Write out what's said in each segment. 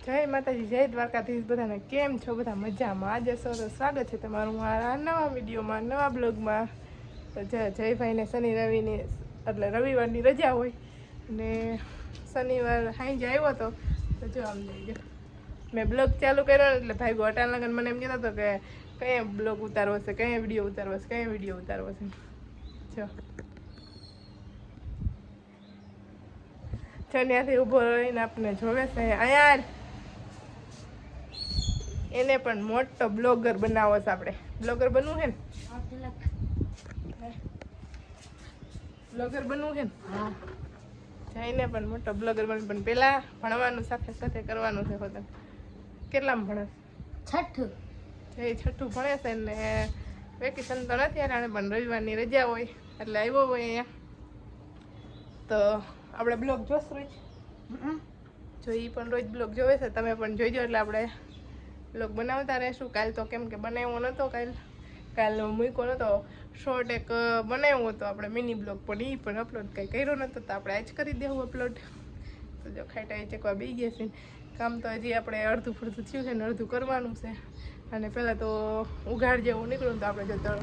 જય માતાજી, જય દ્વારકાધીશ. બધાને કેમ છો? બધા મજામાં? આજે સરસ સ્વાગત છે તમારું મારા નવા વિડીયોમાં, નવા બ્લોગમાં. તો જયભાઈને શનિ રવિની એટલે રવિવારની રજા હોય ને શનિવાર સાંજે આવ્યો હતો. તો જો આમ જઈજો, મેં બ્લોગ ચાલુ કર્યો એટલે ભાઈ ગોટાલ લગન મને એમ કહેતો હતો કે કઈ બ્લોગ ઉતારવો છે, કઈ વિડીયો ઉતારવો છે, કઈ વિડીયો ઉતારવો છે. જો ત્યાંથી ઊભો રહીને આપણને જોવે છે. અહીંયા એને પણ મોટો બ્લોગર બનાવો છે. આપણે બ્લોગર બનવું છે ને? બ્લોગર બનવું છે ને? હા. જઈને પણ મોટો બ્લોગર બનવું, પણ પેલા ભણવાનું સાથે સાથે કરવાનું છે. હોતા કેટલામાં ભણે? છઠ્ઠું. જય છઠ્ઠું ભણે છે ને વેકેશન તો નથી આને, પણ રવિવારની રજા હોય એટલે આવ્યો હોય અહીંયા. તો આપણે બ્લોગ જોશું રોજ. જો એ પણ રોજ બ્લોગ જોવે છે, તમે પણ જોઈજો. એટલે આપણે બ્લોગ બનાવતા રહીશું. કાલ તો કેમ કે બનાવ્યો નહોતો, કાલ મૂક્યો નહોતો શોર્ટ એક બનાવ્યો હતો આપણે મિની બ્લોગ, પણ એ પણ અપલોડ કંઈ કર્યો નહોતો. તો આપણે આજ કરી દેવું અપલોડ. તો જો ખાઈટા ચેકવા બી ગયા છે. કામ તો હજી આપણે અડધું ફરધું થયું છે ને અડધું કરવાનું છે. અને પહેલાં તો ઉઘાડ જેવું નીકળ્યું તો આપણે જો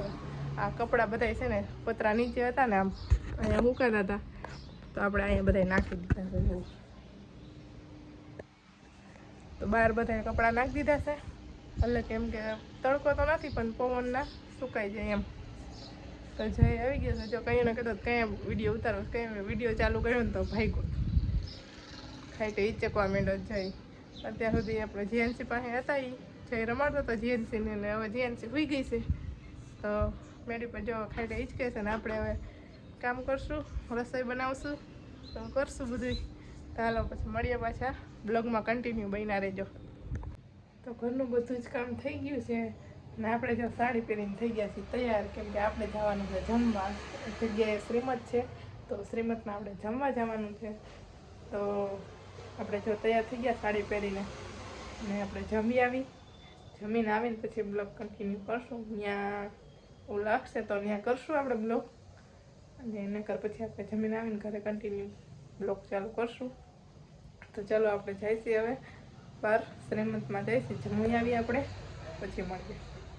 આ કપડાં બધા છે ને પતરા નીચે હતા ને આમ અહીંયા મૂકાતા હતા, તો આપણે અહીંયા બધા નાખી દીધા છે. તો બહાર બધા કપડાં નાખી દીધા છે. એટલે કેમ કે તડકો તો નથી પણ પવનના સુકાઈ જાય એમ. તો જય આવી ગયો છે. જો કંઈ ને કહેતો કંઈ વિડીયો ઉતારો, કંઈ વિડીયો ચાલુ કર્યો ને તો ભાગ્યો ખાઈ તો ઈચકવા માંડ્યો જય. અત્યાર સુધી આપણે જીએનસી પાસે હતા, એ જય રમાડતો હતો જીએનસીને, ને હવે જીએનસી હોઈ ગઈ છે. તો મેળી પર જો ખાઈ હિચકે છે ને આપણે હવે કામ કરશું, રસોઈ બનાવશું, તો કરશું બધું. તો હાલો પછી મળીએ પાછા બ્લોગમાં, કન્ટિન્યુ બન્યા રહેજો. તો ઘરનું બધું જ કામ થઈ ગયું છે ને આપણે જો સાડી પહેરીને થઈ ગયા છીએ તૈયાર, કેમ કે આપણે જવાનું છે જમવા. જગ્યાએ શ્રીમત છે, તો શ્રીમતમાં આપણે જમવા જવાનું છે. તો આપણે જો તૈયાર થઈ ગયા સાડી પહેરીને, ને આપણે જમીને આવીને પછી બ્લોગ કન્ટિન્યુ કરશું. ત્યાં એવું લાગશે તો ત્યાં કરશું આપણે બ્લોગ, અને એને કર પછી આપણે જમીને આવીને ઘરે કન્ટિન્યુ બ્લોગ ચાલુ કરશું. તો ચાલો આપણે જઈશું હવે બહાર શ્રીમંતમાં જઈશું, જમી આવીએ આપણે પછી મળીએ.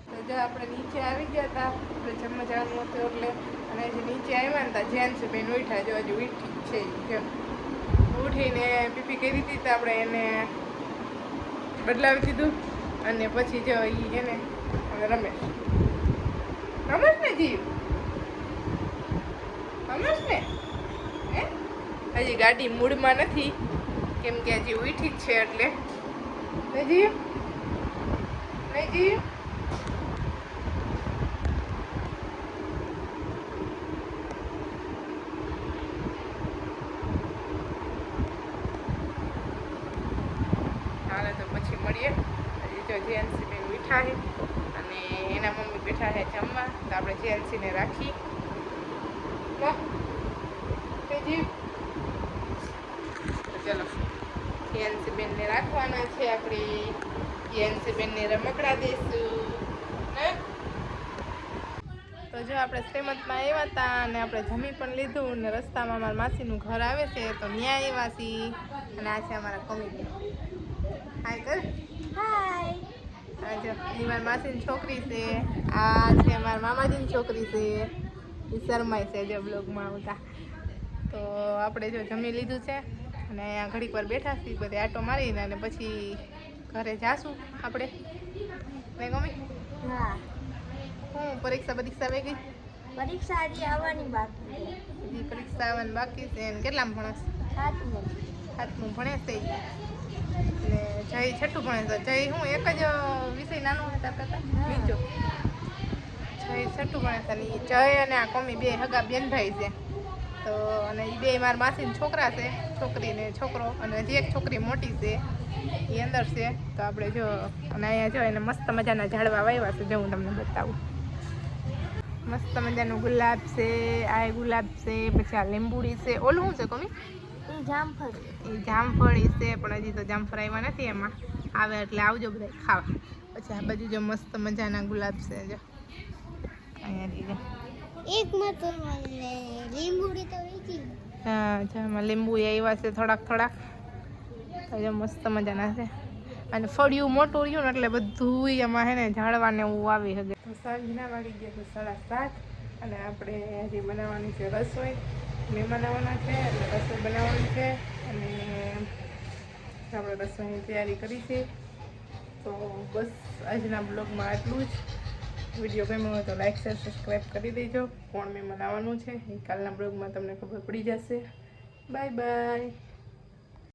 તો જો આપણે નીચે આવી ગયા હતા, આપણે જમવા જવાનું હતું એટલે, અને જે નીચે આવ્યા ને ત્યાં જેન્ટ્સ બેન ઉઠ્યા, જો હજુ ઉઠી છે. જો ઉઠીને પીપી કરી હતી તો આપણે એને બદલાવી દીધું, અને પછી જો એને રમેશ ને જીવ રમેશ ને હજી ગાડી મૂડમાં નથી, કેમ કે હજી ઉઠી જ છે એટલે. નહીં જીવ હાલે તો પછી મળીએ. હજી જો જીએનસી બેન ઉઠા છે અને એના મમ્મી બેઠા છે જમવા, તો આપણે જીએનસીને રાખી. જીવ ચલો જીએનસી બેનને રાખવાના છે આપણે. જીએનસી બેનને રમકડા દઈશું. તો જો આપણે શ્રીમંતમાં આવ્યા હતા અને આપણે જમી પણ લીધું, ને રસ્તામાં અમારા માસીનું ઘર આવે છે તો ત્યાં આવ્યા છીએ. અને આ છે અમારા કોમેડી. હાય કર. હાય. આ જો એ મારા માસીની છોકરી છે, આ છે મારા મામાજીની છોકરી છે, એ શરમાય છે જો બ્લોગમાં આવતા. તો આપણે જો જમી લીધું છે અને અહીંયા ઘડીક વાર બેઠા છીએ બધે આટો મારીને, અને પછી ઘરે જાશું આપણે. નહીં મમ્મી? હા. હું પરીક્ષા આવી ગઈ? પરીક્ષા હજી આવવાની બાકી છે. હજી પરીક્ષા આવવાની બાકી છે. અને કેટલામાં ભણસ? 7મું ભણે છે. ને જય છઠ્ઠું ભણે છે. જય હું એક જ વિષય નાનો હતા કરતા બીજો. જય છઠ્ઠું ભણે છે. અને જય અને આ કોમી બે હગા બેનભાઈ છે. તો અને એ બે મારા માસીના છોકરા છે, છોકરી ને છોકરો. અને હજી એક છોકરી મોટી છે એ અંદર છે. તો આપણે જો, અને અહીંયા જો એને મસ્ત મજાના ઝાડવા વાવ્યા છે, જો હું તમને બતાવું. મસ્ત મજાનું ગુલાબ છે, આ ગુલાબ છે, પછી આ લીંબુડી છે. ઓલું શું છે કોમી? એ જામફળ. એ જામફળી છે, પણ હજી તો જામફળ આવ્યા નથી. એમાં આવે એટલે આવજો બધા ખાવા. પછી આ બાજુ જો મસ્ત મજાના ગુલાબ છે, જો અહીંયા એકમાં તો લીંબુડી તો વેચી. હા, લીંબુ આવ્યા છે થોડાક. તો જો મસ્ત મજાના છે. અને ફળિયું મોટું રહ્યું ને એટલે બધું એમાં હે ને ઝાડવાને એવું આવી શકે. તો સાંજના વાગી ગયા છે 7:30 અને આપણે હજી બનાવવાની છે રસોઈ. મહેમાન આવવાના છે એટલે રસોઈ બનાવવાની છે અને આપણે રસોઈની તૈયારી કરી છે. તો બસ આજના બ્લોગમાં આટલું જ. વિડીયો ગમ્યો હોય તો લાઈક શેર સબસ્ક્રાઈબ કરી દેજો. કોણ મહેમાન આવવાનું છે એ કાલના બ્લોગમાં તમને ખબર પડી જશે. Bye bye.